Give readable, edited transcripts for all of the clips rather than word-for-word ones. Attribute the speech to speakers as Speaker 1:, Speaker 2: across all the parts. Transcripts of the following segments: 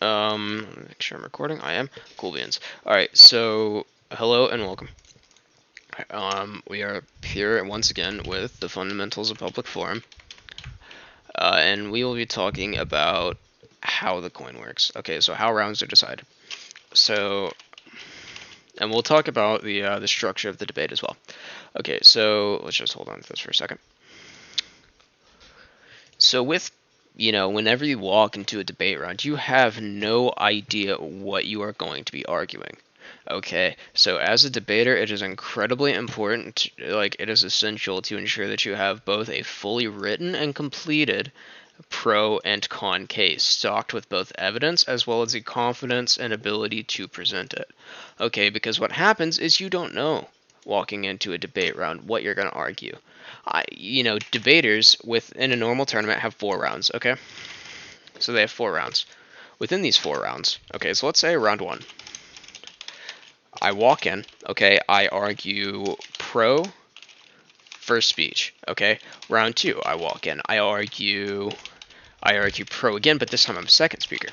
Speaker 1: Make sure I'm recording. I am. Cool beans. Alright, so hello and welcome. We are here once again with the fundamentals of public forum. And we will be talking about how the coin works. Okay, so how rounds are decided. So, and we'll talk about the structure of the debate as well. Okay, so let's just hold on to this for a second. So whenever you walk into a debate round, you have no idea what you are going to be arguing. Okay, so as a debater, it is incredibly important, it is essential to ensure that you have both a fully written and completed pro and con case, stocked with both evidence as well as the confidence and ability to present it. Okay, because what happens is you don't know walking into a debate round what you're going to argue. Debaters within a normal tournament have 4 rounds, okay? So they have 4 rounds. Within these 4 rounds, okay, so let's say round 1. I walk in, okay, I argue pro first speech, okay? Round 2, I walk in, I argue pro again, but this time I'm second speaker.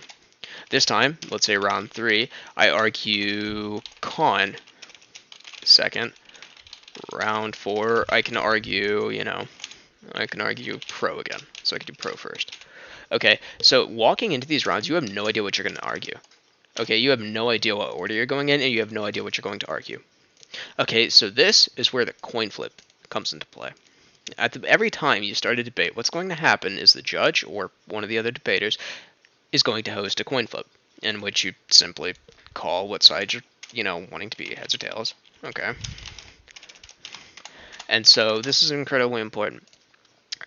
Speaker 1: This time, let's say round 3, I argue con second. Round 4, I can argue pro again. So I can do pro first. Okay, so walking into these rounds, you have no idea what you're going to argue. Okay, you have no idea what order you're going in, and you have no idea what you're going to argue. Okay, so this is where the coin flip comes into play. Every time you start a debate, what's going to happen is the judge or one of the other debaters is going to host a coin flip, in which you simply call what side you're, wanting to be, heads or tails. Okay. And so this is incredibly important.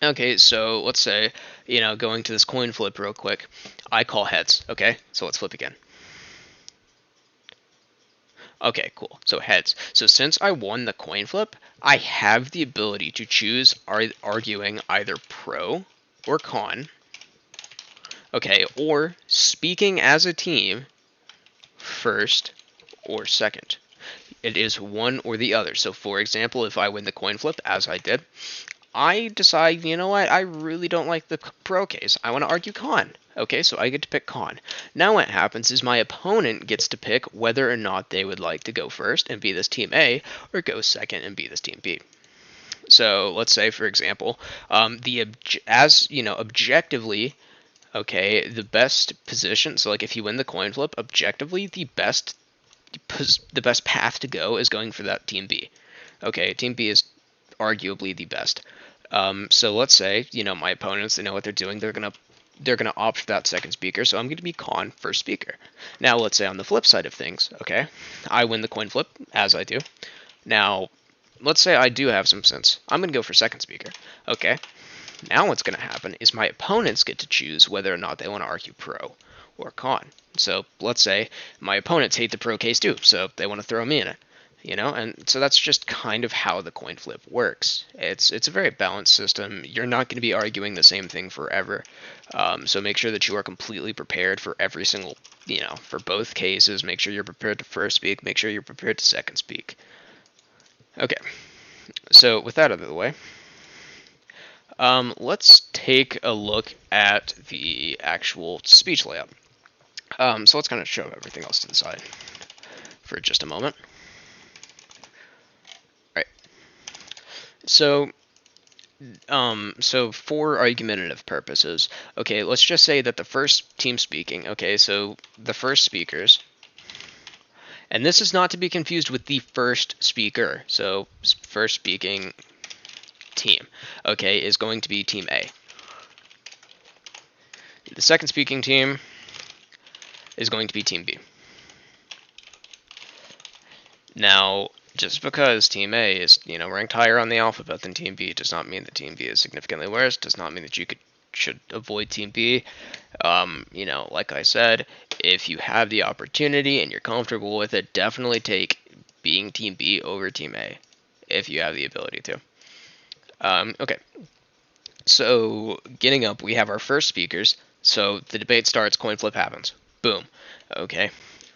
Speaker 1: Okay, so let's say, going to this coin flip real quick, I call heads, okay? So let's flip again. Okay, cool. So heads. So since I won the coin flip, I have the ability to choose arguing either pro or con, okay, or speaking as a team first or second. It is one or the other. So for example, if I win the coin flip, as I did, I decide, you know what, I really don't like the pro case. I want to argue con. Okay, so I get to pick con. Now what happens is my opponent gets to pick whether or not they would like to go first and be this team A, or go second and be this team B. So let's say, for example, objectively, okay, the best position. So like if you win the coin flip, objectively, the best path to go is going for that team B. Okay, team B is arguably the best. So let's say, my opponents, they know what they're doing. They're gonna opt for that second speaker, so I'm going to be con first speaker. Now let's say on the flip side of things, okay, I win the coin flip, as I do. Now, let's say I do have some sense. I'm going to go for second speaker. Okay, now what's going to happen is my opponents get to choose whether or not they want to argue pro or con. So let's say my opponents hate the pro case too, so they want to throw me in it. And so that's just kind of how the coin flip works. It's a very balanced system. You're not going to be arguing the same thing forever. So make sure that you are completely prepared for every single, for both cases. Make sure you're prepared to first speak. Make sure you're prepared to second speak. Okay, so with that out of the way, let's take a look at the actual speech layout. So let's kind of shove everything else to the side for just a moment. So for argumentative purposes, okay, let's just say that the first team speaking, okay, so the first speakers, and this is not to be confused with the first speaker, so first speaking team, okay, is going to be team A. The second speaking team is going to be team B. Now, just because Team A is, ranked higher on the alphabet than Team B does not mean that Team B is significantly worse. Does not mean that you should avoid Team B. Like I said, if you have the opportunity and you're comfortable with it, definitely take being Team B over Team A if you have the ability to. Okay. So, getting up, we have our first speakers. So, the debate starts, coin flip happens. Boom. Okay.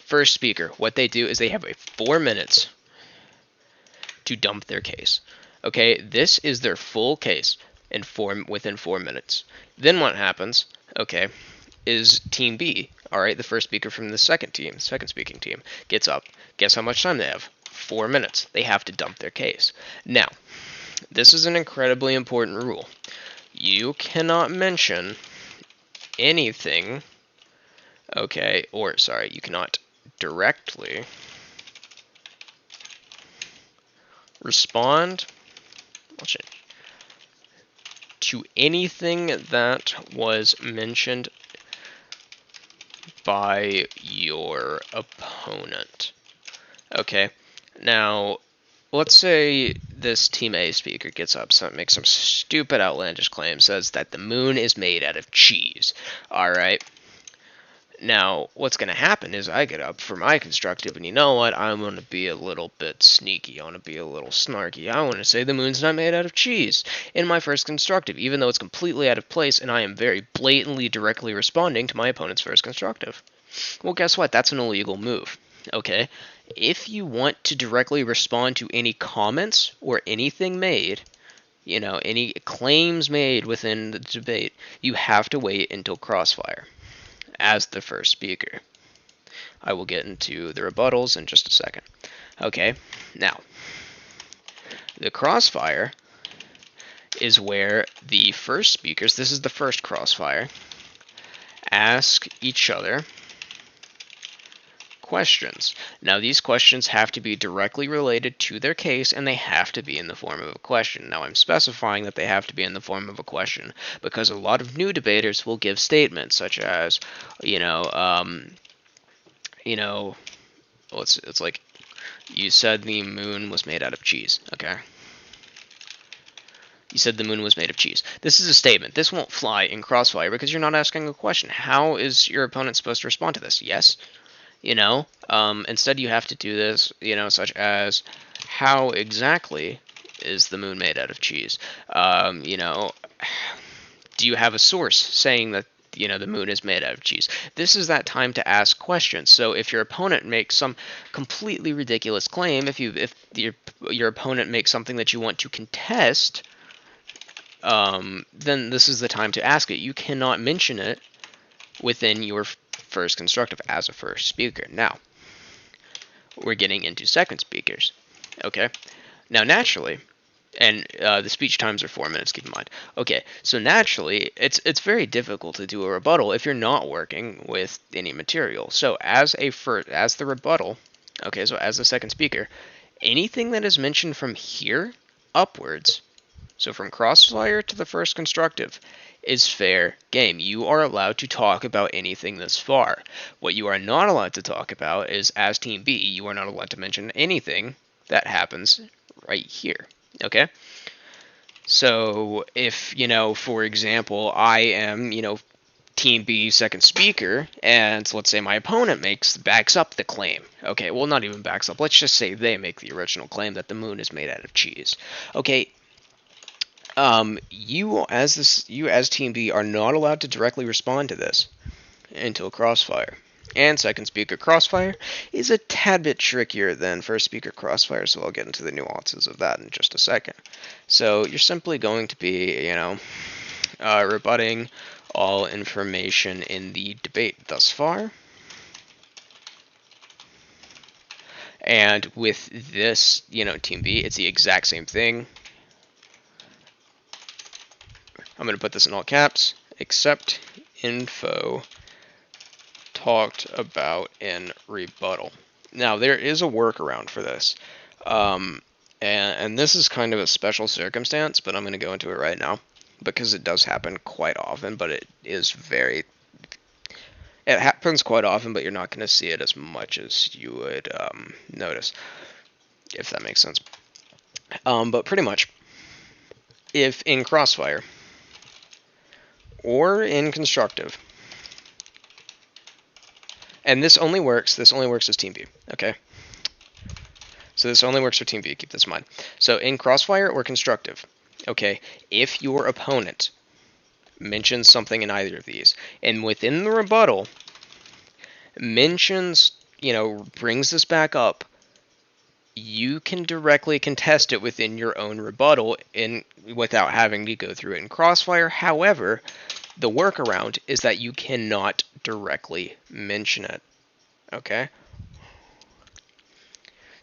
Speaker 1: First speaker, what they do is they have 4 minutes to dump their case. Okay, this is their full case within 4 minutes. Then what happens? Okay, is Team B. All right, the first speaker from the second speaking team, gets up. Guess how much time they have? 4 minutes. They have to dump their case. Now, this is an incredibly important rule. You cannot mention anything, okay, or sorry, you cannot directly respond to anything that was mentioned by your opponent. Okay, now let's say this Team A speaker gets up, makes some stupid outlandish claim, says that the moon is made out of cheese. Alright, now what's going to happen is I get up for my constructive, and you know what, I'm going to be a little bit sneaky, I want to be a little snarky, I want to say the moon's not made out of cheese in my first constructive, even though it's completely out of place, and I am very blatantly directly responding to my opponent's first constructive. Well, guess what, that's an illegal move. Okay, if you want to directly respond to any comments or anything made, you know, any claims made within the debate, you have to wait until crossfire as the first speaker. I will get into the rebuttals in just a second. Okay, now, the crossfire is where the first speakers, this is the first crossfire, ask each other questions. Now, these questions have to be directly related to their case, and they have to be in the form of a question. Now, I'm specifying that they have to be in the form of a question because a lot of new debaters will give statements such as, it's like, you said the moon was made out of cheese. Okay. You said the moon was made of cheese. This is a statement. This won't fly in crossfire because you're not asking a question. How is your opponent supposed to respond to this? Yes? Instead you have to do this, such as, how exactly is the moon made out of cheese? Do you have a source saying that, the moon is made out of cheese? This is that time to ask questions. So if your opponent makes some completely ridiculous claim, if your opponent makes something that you want to contest, then this is the time to ask it. You cannot mention it within your first constructive as a first speaker. Now, we're getting into second speakers. Okay, now naturally, and the speech times are 4 minutes, keep in mind. Okay, so naturally, it's very difficult to do a rebuttal if you're not working with any material. So as the rebuttal, okay, so as the second speaker, anything that is mentioned from here upwards, so from crossfire to the first constructive, is fair game. You are allowed to talk about anything this far. What you are not allowed to talk about is, as Team B, you are not allowed to mention anything that happens right here. Okay? So, if, for example, I am, Team B second speaker, and let's say my opponent backs up the claim. Okay, well, not even backs up. Let's just say they make the original claim that the moon is made out of cheese. Okay, you as Team B are not allowed to directly respond to this until crossfire. And second speaker crossfire is a tad bit trickier than first speaker crossfire, so I'll get into the nuances of that in just a second. So you're simply going to be, rebutting all information in the debate thus far. And with this, Team B, it's the exact same thing. I'm going to put this in all caps, except info talked about in rebuttal. Now, there is a workaround for this, and this is kind of a special circumstance, but I'm going to go into it right now, because it does happen quite often, but it happens quite often, but you're not going to see it as much as you would notice, if that makes sense. But pretty much, if in crossfire, or in constructive, and this only works as Team B, okay? So this only works for Team B, keep this in mind. So in crossfire or constructive, okay, if your opponent mentions something in either of these, and within the rebuttal mentions, brings this back up, you can directly contest it within your own rebuttal without having to go through it in crossfire. However, The workaround is that you cannot directly mention it. Okay?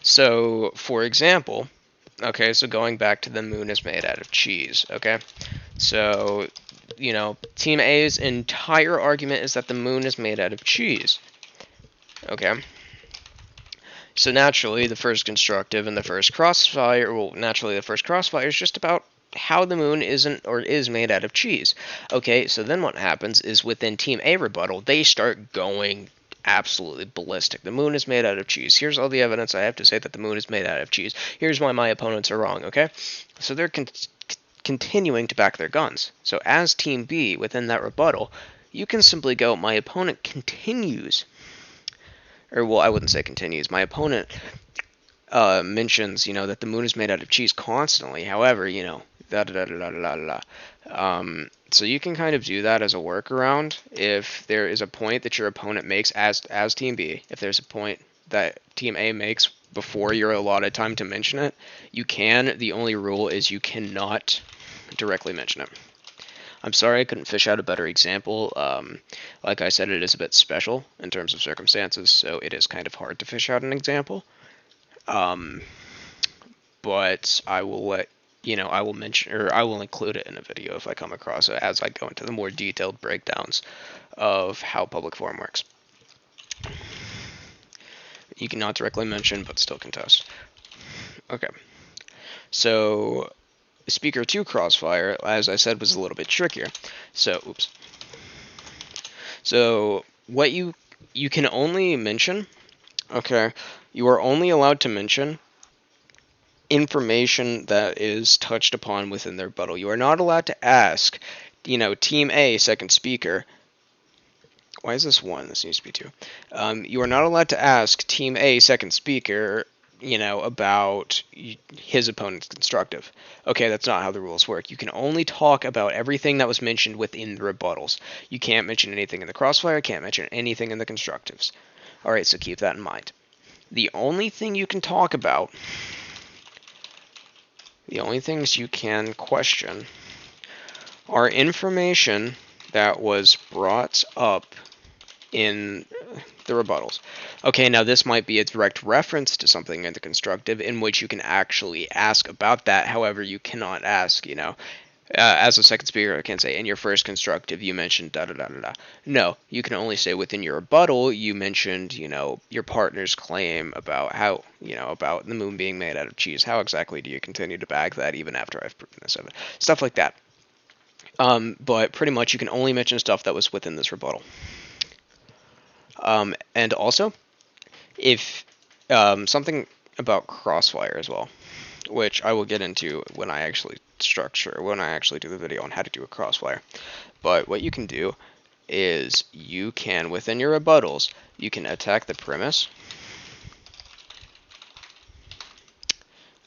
Speaker 1: So, for example, okay, so going back to the moon is made out of cheese, okay? So, Team A's entire argument is that the moon is made out of cheese, okay? So naturally, the first constructive and the first crossfire, well, naturally the first crossfire is just about how the moon isn't or is made out of cheese. Okay, so then what happens is within Team A rebuttal, they start going absolutely ballistic. The moon is made out of cheese. Here's all the evidence I have to say that the moon is made out of cheese. Here's why my opponents are wrong, okay? So they're continuing to back their guns. So as Team B, within that rebuttal, you can simply go, my opponent continues, or well, I wouldn't say continues, my opponent mentions, that the moon is made out of cheese constantly. However, da da da da da da da. So you can kind of do that as a workaround if there is a point that your opponent makes as Team B. If there's a point that Team A makes before your allotted time to mention it, you can. The only rule is you cannot directly mention it. I'm sorry I couldn't fish out a better example. Like I said, it is a bit special in terms of circumstances, so it is kind of hard to fish out an example. But I will I will mention, or I will include it in a video if I come across it as I go into the more detailed breakdowns of how public forum works. You cannot directly mention, but still contest. Okay. So, Speaker 2 crossfire, as I said, was a little bit trickier. So, oops. So, what you can only mention, okay, you are only allowed to mention information that is touched upon within their rebuttal. You are not allowed to ask, Team A, second speaker. Why is this 1? This needs to be 2. You are not allowed to ask Team A, second speaker, about his opponent's constructive. Okay, that's not how the rules work. You can only talk about everything that was mentioned within the rebuttals. You can't mention anything in the crossfire, can't mention anything in the constructives. Alright, so keep that in mind. The only thing you can talk about, the only things you can question are information that was brought up in the rebuttals. Okay, now this might be a direct reference to something in the constructive in which you can actually ask about that. However, you cannot ask, as a second speaker, I can't say, in your first constructive, you mentioned da-da-da-da-da. No, you can only say within your rebuttal, you mentioned, your partner's claim about how, about the moon being made out of cheese. How exactly do you continue to bag that even after I've proven this of it? Stuff like that. But pretty much you can only mention stuff that was within this rebuttal. And also, if something about crossfire as well, which I will get into when I actually do the video on how to do a crossfire. But what you can do is you can, within your rebuttals, you can attack the premise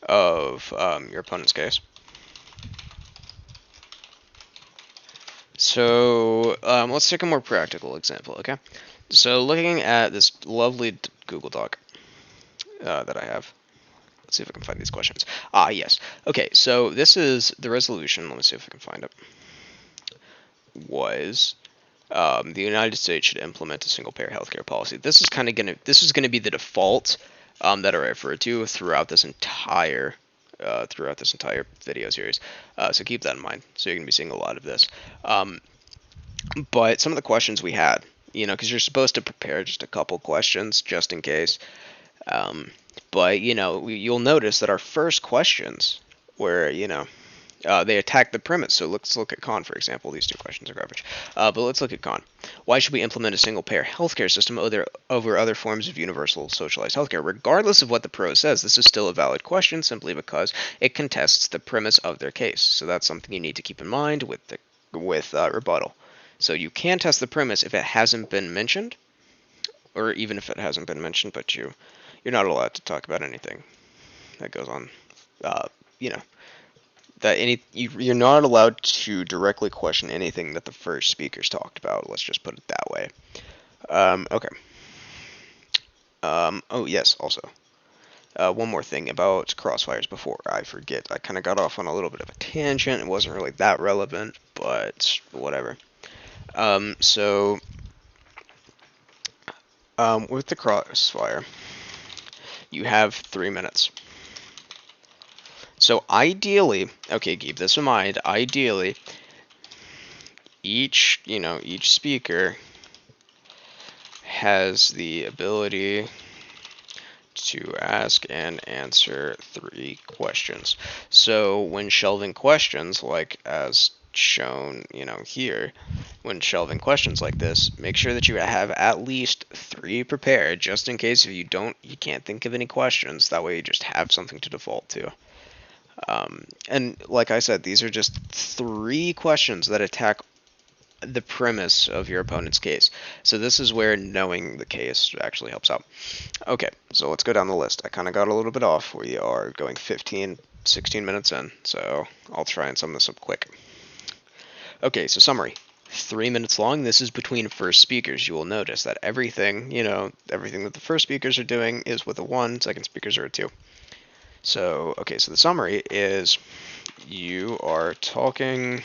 Speaker 1: of your opponent's case. So let's take a more practical example, okay? So looking at this lovely Google Doc that I have. Let's see if I can find these questions. Ah, yes. Okay, so this is the resolution. Let me see if I can find it. Was the United States should implement a single-payer healthcare policy. This is gonna be the default that I refer to throughout this entire video series. So keep that in mind. So you're gonna be seeing a lot of this. But some of the questions we had, because you're supposed to prepare just a couple questions just in case. But, you'll notice that our first questions were, they attack the premise. So let's look at con, for example. These 2 questions are garbage. But let's look at con. Why should we implement a single-payer healthcare system over other forms of universal socialized healthcare? Regardless of what the pro says, this is still a valid question simply because it contests the premise of their case. So that's something you need to keep in mind with rebuttal. So you can test the premise if it hasn't been mentioned, or even if it hasn't been mentioned, but you're not allowed to talk about anything that goes on, you're not allowed to directly question anything that the first speakers talked about. Let's just put it that way. Okay. Oh, yes, also. One more thing about crossfires before I forget. I kind of got off on a little bit of a tangent. It wasn't really that relevant, but whatever. So with the crossfire, you have 3 minutes. So ideally, okay, keep this in mind. Ideally, each speaker has the ability to ask and answer 3 questions. So when shelving questions, like as shown, here, when shelving questions like this, make sure that you have at least 3 prepared, just in case if you can't think of any questions. That way you just have something to default to. And like I said, these are just 3 questions that attack the premise of your opponent's case. So this is where knowing the case actually helps out. Okay, so let's go down the list. I kind of got a little bit off. We are going 16 minutes in, so I'll try and sum this up quick. Okay, so summary. 3 minutes long. This is between first speakers. You will notice that everything that the first speakers are doing is with a 1, second speakers are a 2. So, okay, so the summary is you are talking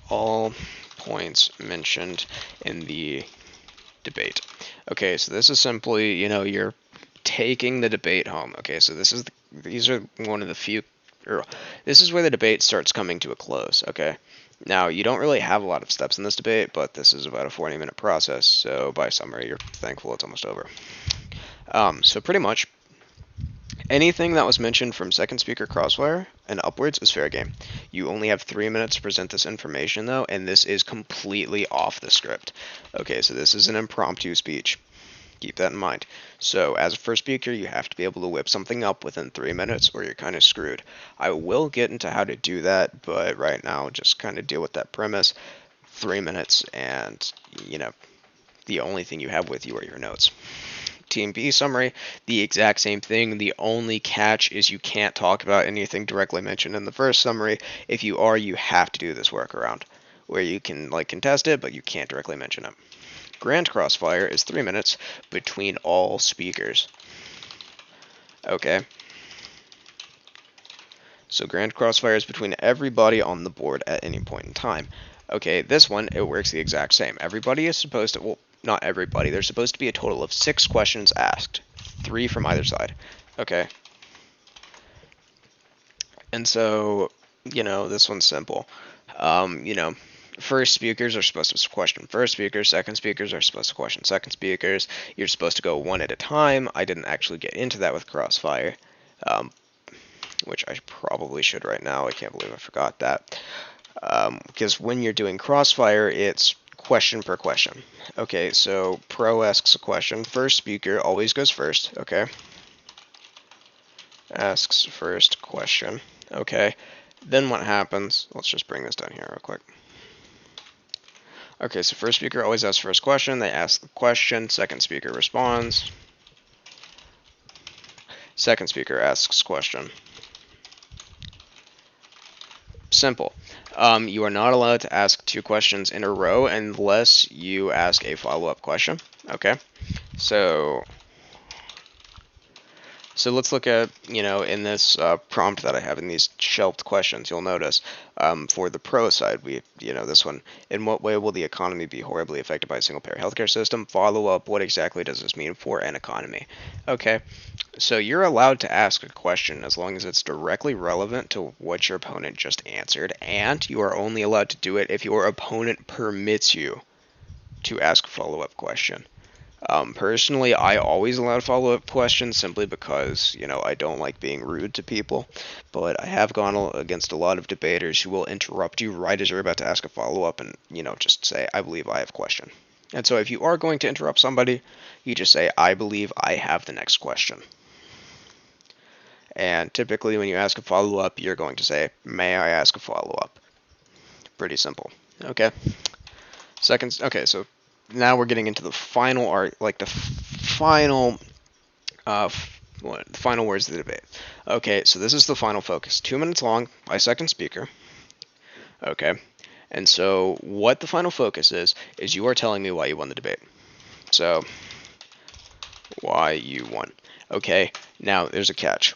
Speaker 1: all points mentioned in the debate. Okay, so this is simply, you're taking the debate home. Okay, so these are one of the few, or this is where the debate starts coming to a close. Okay, now you don't really have a lot of steps in this debate, but this is about a 40-minute process. So by summary, you're thankful it's almost over. So pretty much anything that was mentioned from second speaker crossfire and upwards is fair game. You only have 3 minutes to present this information though, and this is completely off the script. Okay, so this is an impromptu speech. Keep that in mind. So as a first speaker, you have to be able to whip something up within 3 minutes or you're kind of screwed. I will get into how to do that, but right now just kind of deal with that premise. 3 minutes, and the only thing you have with you are your notes. Team B summary, the exact same thing. The only catch is you can't talk about anything directly mentioned in the first summary. If you are, you have to do this workaround where you can contest it, but you can't directly mention it. Grand crossfire is 3 minutes between all speakers. Okay. So grand crossfire is between everybody on the board at any point in time. Okay, this one, it works the exact same. Everybody is supposed to, well, not everybody, there's supposed to be a total of 6 questions asked, 3 from either side. Okay. And so, this one's simple. First speakers are supposed to question first speakers, second speakers are supposed to question second speakers. You're supposed to go one at a time. I didn't actually get into that with crossfire, which I probably should right now. I can't believe I forgot that. Because when you're doing crossfire, it's question per question. Okay, so pro asks a question. First speaker always goes first. Okay. Asks first question. Okay. Then what happens? Let's just bring this down here real quick. Okay, so first speaker always asks first question. They ask the question. Second speaker responds. Second speaker asks question. Simple. You are not allowed to ask 2 questions in a row unless you ask a follow-up question. Okay, so let's look at, in this prompt that I have in these shelved questions, you'll notice for the pro side, this one, in what way will the economy be horribly affected by a single-payer healthcare system? Follow up, what exactly does this mean for an economy? Okay, so you're allowed to ask a question as long as it's directly relevant to what your opponent just answered, and you are only allowed to do it if your opponent permits you to ask a follow-up question. Personally, I always allow follow-up questions simply because, I don't like being rude to people. But I have gone against a lot of debaters who will interrupt you right as you're about to ask a follow-up and, just say, I believe I have a question. And so if you are going to interrupt somebody, you just say, I believe I have the next question. And typically when you ask a follow-up, you're going to say, may I ask a follow-up? Pretty simple. Okay. Okay, so now we're getting into the final art, the final, the final words of the debate. Okay, so this is the final focus. 2 minutes long by second speaker. Okay, and so what the final focus is you are telling me why you won the debate. So, why you won. Okay, now there's a catch.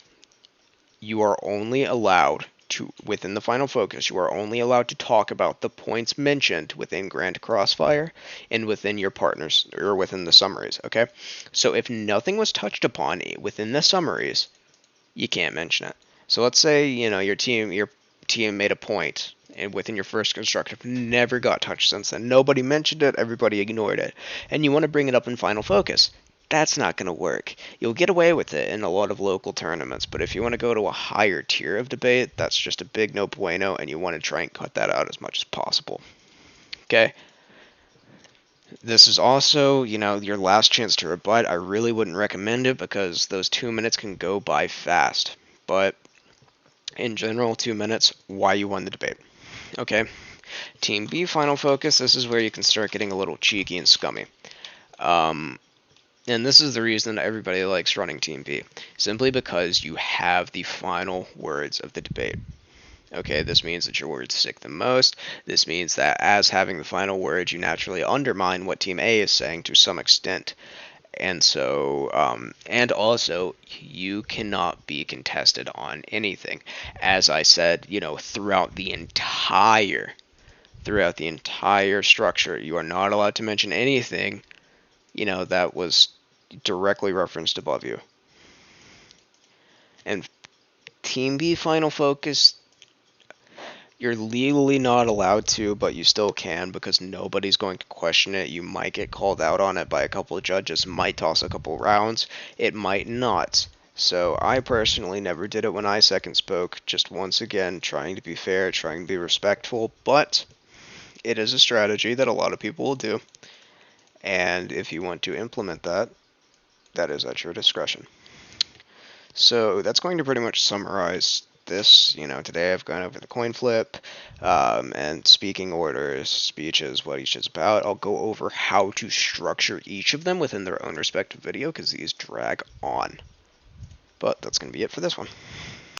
Speaker 1: You are only allowed within the final focus, you are only allowed to talk about the points mentioned within Grand Crossfire and within your partners, or within the summaries, okay? So if nothing was touched upon within the summaries, you can't mention it. So let's say, your team made a point, and within your first constructive never got touched since then. Nobody mentioned it, everybody ignored it. And you want to bring it up in final focus. That's not going to work. You'll get away with it in a lot of local tournaments, but if you want to go to a higher tier of debate, that's just a big no bueno, and you want to try and cut that out as much as possible. Okay? This is also, your last chance to rebut. I really wouldn't recommend it because those 2 minutes can go by fast. But in general, 2 minutes, why you won the debate. Okay? Team B final focus, this is where you can start getting a little cheeky and scummy. And this is the reason everybody likes running Team B, simply because you have the final words of the debate. Okay, this means that your words stick the most. This means that as having the final words, you naturally undermine what Team A is saying to some extent. And so, and also, you cannot be contested on anything. As I said, throughout the entire structure, you are not allowed to mention anything, that was directly referenced above you. And Team B final focus, you're legally not allowed to, but you still can because nobody's going to question it. You might get called out on it by a couple of judges, might toss a couple rounds, it might not. So I personally never did it when I second spoke, just once again trying to be fair, trying to be respectful, but it is a strategy that a lot of people will do. And if you want to implement that, that is at your discretion. So that's going to pretty much summarize this. Today I've gone over the coin flip, and speaking orders, speeches, what each is about. I'll go over how to structure each of them within their own respective video, because these drag on. But that's going to be it for this one.